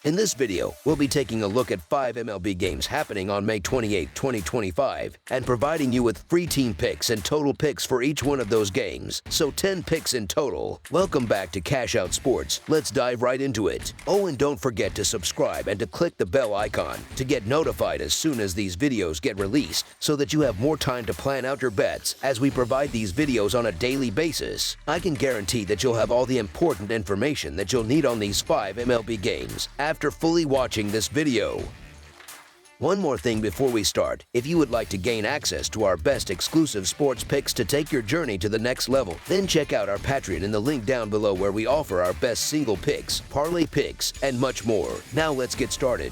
In this video, we'll be taking a look at 5 MLB games happening on May 28, 2025, and providing you with free team picks and total picks for each one of those games, so 10 picks in total. Welcome back to Cash Out Sports. Let's dive right into it. Oh, and don't forget to subscribe and to click the bell icon to get notified as soon as these videos get released, so that you have more time to plan out your bets as we provide these videos on a daily basis. I can guarantee that you'll have all the important information that you'll need on these 5 MLB games after fully watching this video. One more thing before we start. If you would like to gain access to our best exclusive sports picks to take your journey to the next level, then check out our Patreon in the link down below, where we offer our best single picks, parlay picks, and much more. Now let's get started.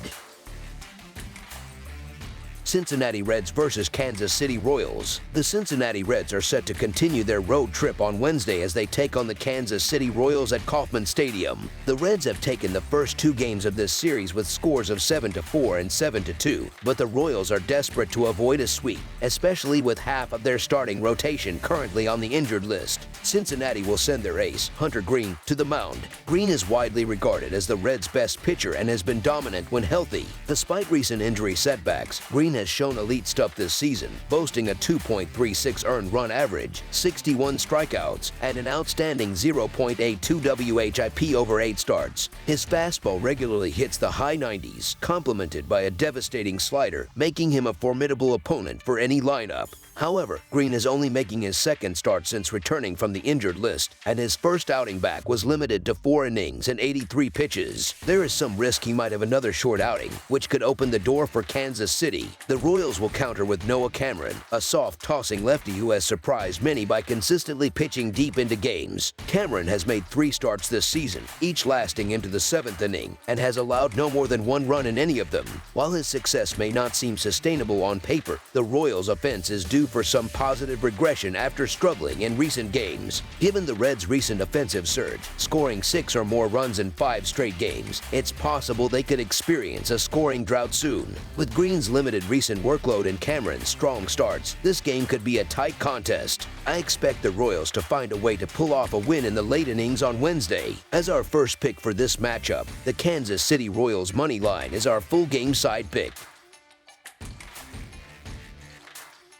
Cincinnati Reds versus Kansas City Royals. The Cincinnati Reds are set to continue their road trip on Wednesday as they take on the Kansas City Royals at Kauffman Stadium. The Reds have taken the first 2 games of this series with scores of 7-4 and 7-2, but the Royals are desperate to avoid a sweep, especially with half of their starting rotation currently on the injured list. Cincinnati will send their ace, Hunter Greene, to the mound. Greene is widely regarded as the Reds' best pitcher and has been dominant when healthy. Despite recent injury setbacks, Greene has shown elite stuff this season, boasting a 2.36 earned run average, 61 strikeouts, and an outstanding 0.82 WHIP over 8 starts. His fastball regularly hits the high 90s, complemented by a devastating slider, making him a formidable opponent for any lineup. However, Greene is only making his second start since returning from the injured list, and his first outing back was limited to 4 innings and 83 pitches. There is some risk he might have another short outing, which could open the door for Kansas City. The Royals will counter with Noah Cameron, a soft-tossing lefty who has surprised many by consistently pitching deep into games. Cameron has made 3 starts this season, each lasting into the 7th inning, and has allowed no more than 1 run in any of them. While his success may not seem sustainable on paper, the Royals' offense is due for some positive regression after struggling in recent games. Given the Reds' recent offensive surge, scoring 6 or more runs in 5 straight games, it's possible they could experience a scoring drought soon. With Greene's limited recent workload and Cameron's strong starts, this game could be a tight contest. I expect the Royals to find a way to pull off a win in the late innings on Wednesday. As our first pick for this matchup, the Kansas City Royals money line is our full game side pick.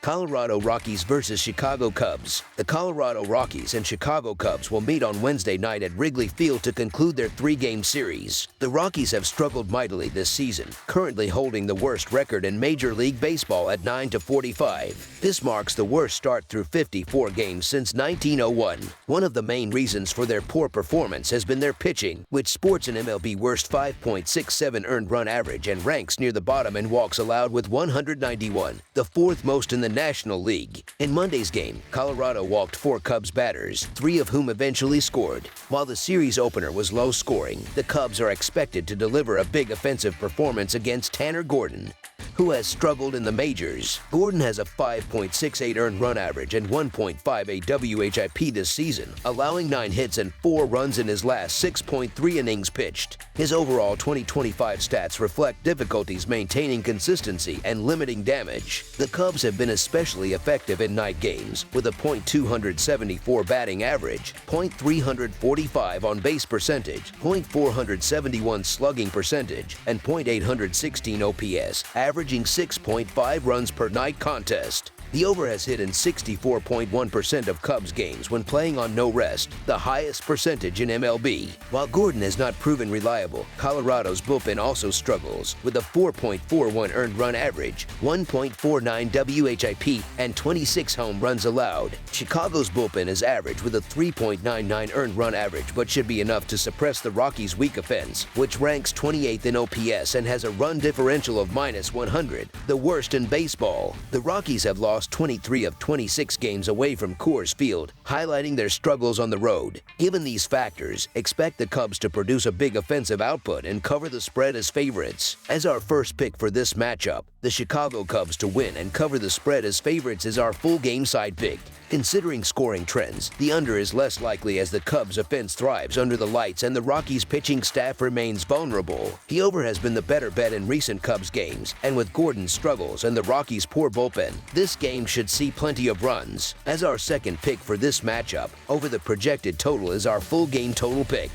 Colorado Rockies versus Chicago Cubs. The Colorado Rockies and Chicago Cubs will meet on Wednesday night at Wrigley Field to conclude their 3-game series. The Rockies have struggled mightily this season, currently holding the worst record in Major League Baseball at 9-45. This marks the worst start through 54 games since 1901. One of the main reasons for their poor performance has been their pitching, which sports an MLB worst 5.67 earned run average and ranks near the bottom in walks allowed with 191, the 4th most in the National League. In Monday's game, Colorado walked 4 Cubs batters, 3 of whom eventually scored. While the series opener was low scoring, the Cubs are expected to deliver a big offensive performance against Tanner Gordon, who has struggled in the majors. Gordon has a 5.68 earned run average and 1.58 WHIP this season, allowing 9 hits and 4 runs in his last 6.3 innings pitched. His overall 2025 stats reflect difficulties maintaining consistency and limiting damage. The Cubs have been especially effective in night games, with a .274 batting average, .345 on base percentage, .471 slugging percentage, and .816 OPS, averaging 6.5 runs per night contest. The over has hit in 64.1% of Cubs games when playing on no rest, the highest percentage in MLB. While Gordon has not proven reliable, Colorado's bullpen also struggles, with a 4.41 earned run average, 1.49 WHIP, and 26 home runs allowed. Chicago's bullpen is average with a 3.99 earned run average, but should be enough to suppress the Rockies' weak offense, which ranks 28th in OPS and has a run differential of -100, the worst in baseball. The Rockies have lost 23 of 26 games away from Coors Field, highlighting their struggles on the road. Given these factors, expect the Cubs to produce a big offensive output and cover the spread as favorites. As our first pick for this matchup, the Chicago Cubs to win and cover the spread as favorites is our full game side pick. Considering scoring trends, the under is less likely as the Cubs' offense thrives under the lights and the Rockies' pitching staff remains vulnerable. The over has been the better bet in recent Cubs games, and with Gordon's struggles and the Rockies' poor bullpen, this game should see plenty of runs. As our second pick for this matchup, over the projected total is our full game total pick.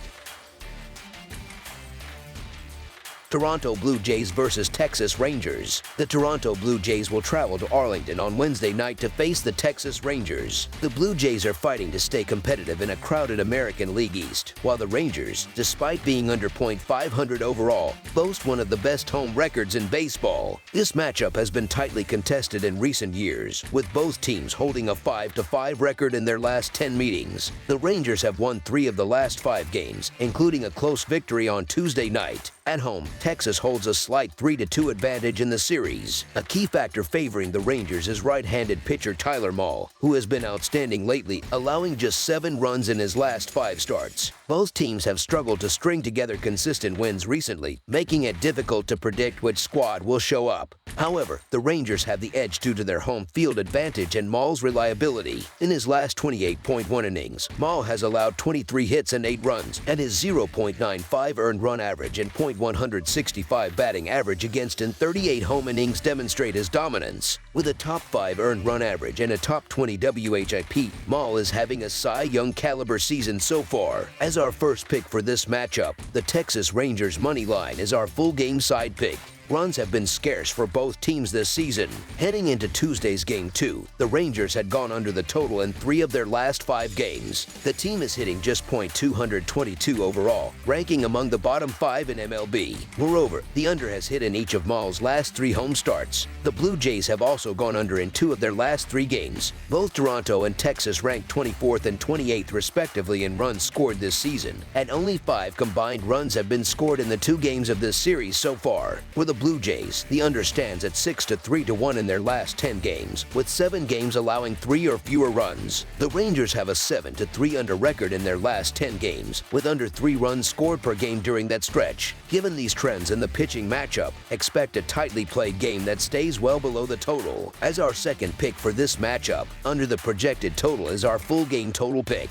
Toronto Blue Jays versus Texas Rangers. The Toronto Blue Jays will travel to Arlington on Wednesday night to face the Texas Rangers. The Blue Jays are fighting to stay competitive in a crowded American League East, while the Rangers, despite being under .500 overall, boast one of the best home records in baseball. This matchup has been tightly contested in recent years, with both teams holding a 5-5 record in their last 10 meetings. The Rangers have won 3 of the last 5 games, including a close victory on Tuesday night. At home, Texas holds a slight 3-2 advantage in the series. A key factor favoring the Rangers is right-handed pitcher Tyler Mahle, who has been outstanding lately, allowing just 7 runs in his last 5 starts. Both teams have struggled to string together consistent wins recently, making it difficult to predict which squad will show up. However, the Rangers have the edge due to their home field advantage and Mahle's reliability. In his last 28.1 innings, Mahle has allowed 23 hits and 8 runs, and his 0.95 earned run average and .165 batting average against in 38 home innings demonstrate his dominance. With a top 5 earned run average and a top 20 WHIP, Mahle is having a Cy Young caliber season so far. As our first pick for this matchup, the Texas Rangers money line is our full game side pick. Runs have been scarce for both teams this season. Heading into Tuesday's Game 2, the Rangers had gone under the total in 3 of their last 5 games. The team is hitting just .222 overall, ranking among the bottom 5 in MLB. Moreover, the under has hit in each of Mahle's last 3 home starts. The Blue Jays have also gone under in 2 of their last 3 games. Both Toronto and Texas ranked 24th and 28th respectively in runs scored this season, and only 5 combined runs have been scored in the 2 games of this series so far. For the Blue Jays, the under stands at 6-3-1 in their last 10 games, with 7 games allowing 3 or fewer runs. The Rangers have a 7-3 under record in their last 10 games, with under 3 runs scored per game during that stretch. Given these trends in the pitching matchup, expect a tightly played game that stays well below the total. As our second pick for this matchup, under the projected total is our full game total pick.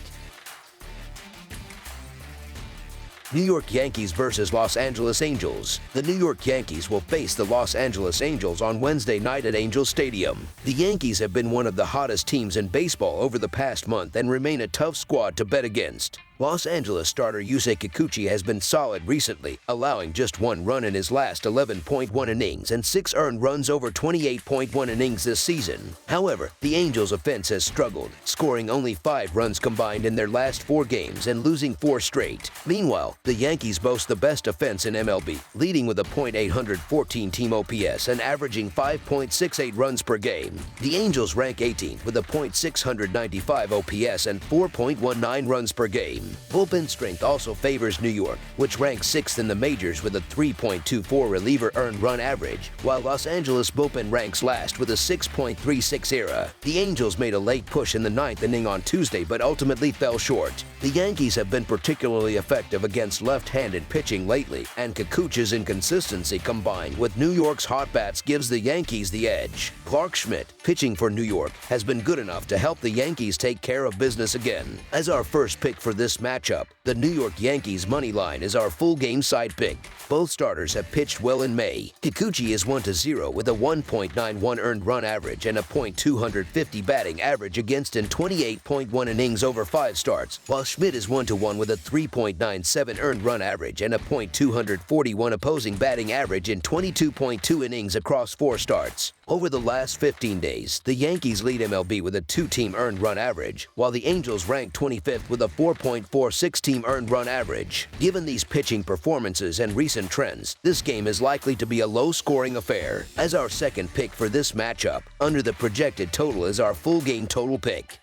New York Yankees versus Los Angeles Angels. The New York Yankees will face the Los Angeles Angels on Wednesday night at Angel Stadium. The Yankees have been one of the hottest teams in baseball over the past month and remain a tough squad to bet against. Los Angeles starter Yusei Kikuchi has been solid recently, allowing just 1 run in his last 11.1 innings and 6 earned runs over 28.1 innings this season. However, the Angels' offense has struggled, scoring only 5 runs combined in their last 4 games and losing 4 straight. Meanwhile, the Yankees boast the best offense in MLB, leading with a .814 team OPS and averaging 5.68 runs per game. The Angels rank 18th with a .695 OPS and 4.19 runs per game. Bullpen strength also favors New York, which ranks 6th in the majors with a 3.24 reliever earned run average, while Los Angeles bullpen ranks last with a 6.36 ERA. The Angels made a late push in the 9th inning on Tuesday but ultimately fell short. The Yankees have been particularly effective against left-handed pitching lately, and Kikuchi's inconsistency combined with New York's hot bats gives the Yankees the edge. Clark Schmidt, pitching for New York, has been good enough to help the Yankees take care of business again. As our first pick for this matchup, the New York Yankees money line is our full game side pick. Both starters have pitched well in May. Kikuchi is 1-0 with a 1.91 earned run average and a .250 batting average against in 28.1 innings over 5 starts, while Schmidt is 1-1 with a 3.97 earned run average and a .241 opposing batting average in 22.2 innings across 4 starts. Over the last 15 days, the Yankees lead MLB with a 2-team earned run average, while the Angels rank 25th with a 4.46-team earned run average. Given these pitching performances and recent trends, this game is likely to be a low-scoring affair. As our second pick for this matchup, under the projected total is our full game total pick.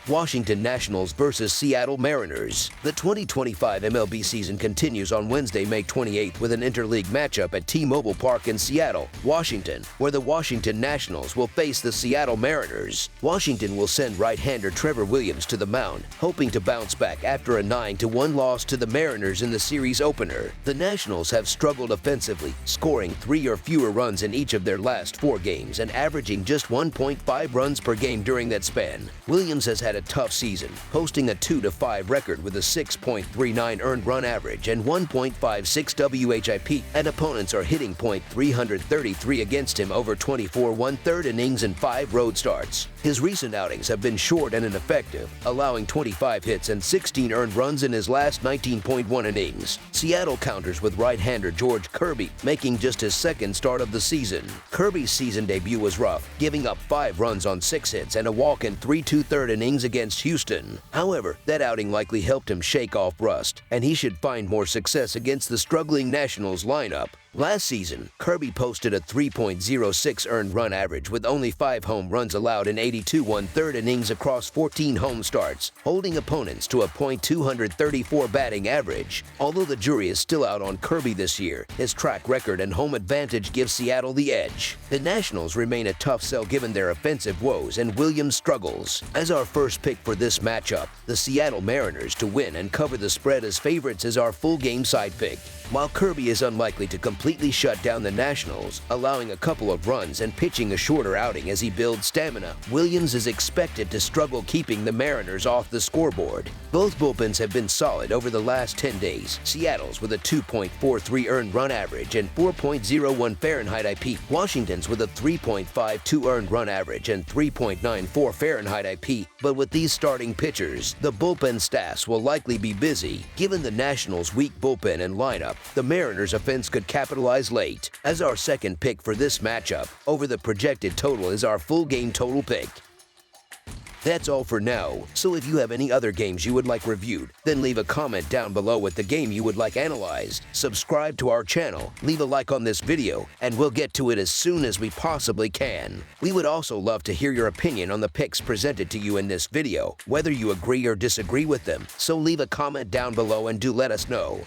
Washington Nationals versus Seattle Mariners. The 2025 MLB season continues on Wednesday, May 28th with an interleague matchup at T-Mobile Park in Seattle, Washington, where the Washington Nationals will face the Seattle Mariners. Washington will send right-hander Trevor Williams to the mound, hoping to bounce back after a 9-1 loss to the Mariners in the series opener. The Nationals have struggled offensively, scoring 3 or fewer runs in each of their last 4 games and averaging just 1.5 runs per game during that span. Williams has had had a tough season, posting a 2-5 record with a 6.39 earned run average and 1.56 WHIP, and opponents are hitting .333 against him over 24 1/3 innings and 5 road starts. His recent outings have been short and ineffective, allowing 25 hits and 16 earned runs in his last 19.1 innings. Seattle counters with right-hander George Kirby, making just his second start of the season. Kirby's season debut was rough, giving up 5 runs on 6 hits and a walk in 3 2/3 innings against Houston. However, that outing likely helped him shake off rust, and he should find more success against the struggling Nationals lineup. Last season, Kirby posted a 3.06 earned run average with only 5 home runs allowed in 82 1/3 innings across 14 home starts, holding opponents to a .234 batting average. Although the jury is still out on Kirby this year, his track record and home advantage give Seattle the edge. The Nationals remain a tough sell given their offensive woes and Williams' struggles. As our first pick for this matchup, the Seattle Mariners to win and cover the spread as favorites is our full game side pick. While Kirby is unlikely to completely shut down the Nationals, allowing a couple of runs and pitching a shorter outing as he builds stamina, Williams is expected to struggle keeping the Mariners off the scoreboard. Both bullpens have been solid over the last 10 days. Seattle's with a 2.43 earned run average and 4.01 Fahrenheit IP. Washington's with a 3.52 earned run average and 3.94 Fahrenheit IP. But with these starting pitchers, the bullpen staffs will likely be busy. Given the Nationals' weak bullpen and lineup, the Mariners' offense could capitalize late. As our second pick for this matchup, over the projected total is our full game total pick. That's all for now, so if you have any other games you would like reviewed, then leave a comment down below with the game you would like analyzed. Subscribe to our channel, leave a like on this video, and we'll get to it as soon as we possibly can. We would also love to hear your opinion on the picks presented to you in this video, whether you agree or disagree with them, so leave a comment down below and do let us know.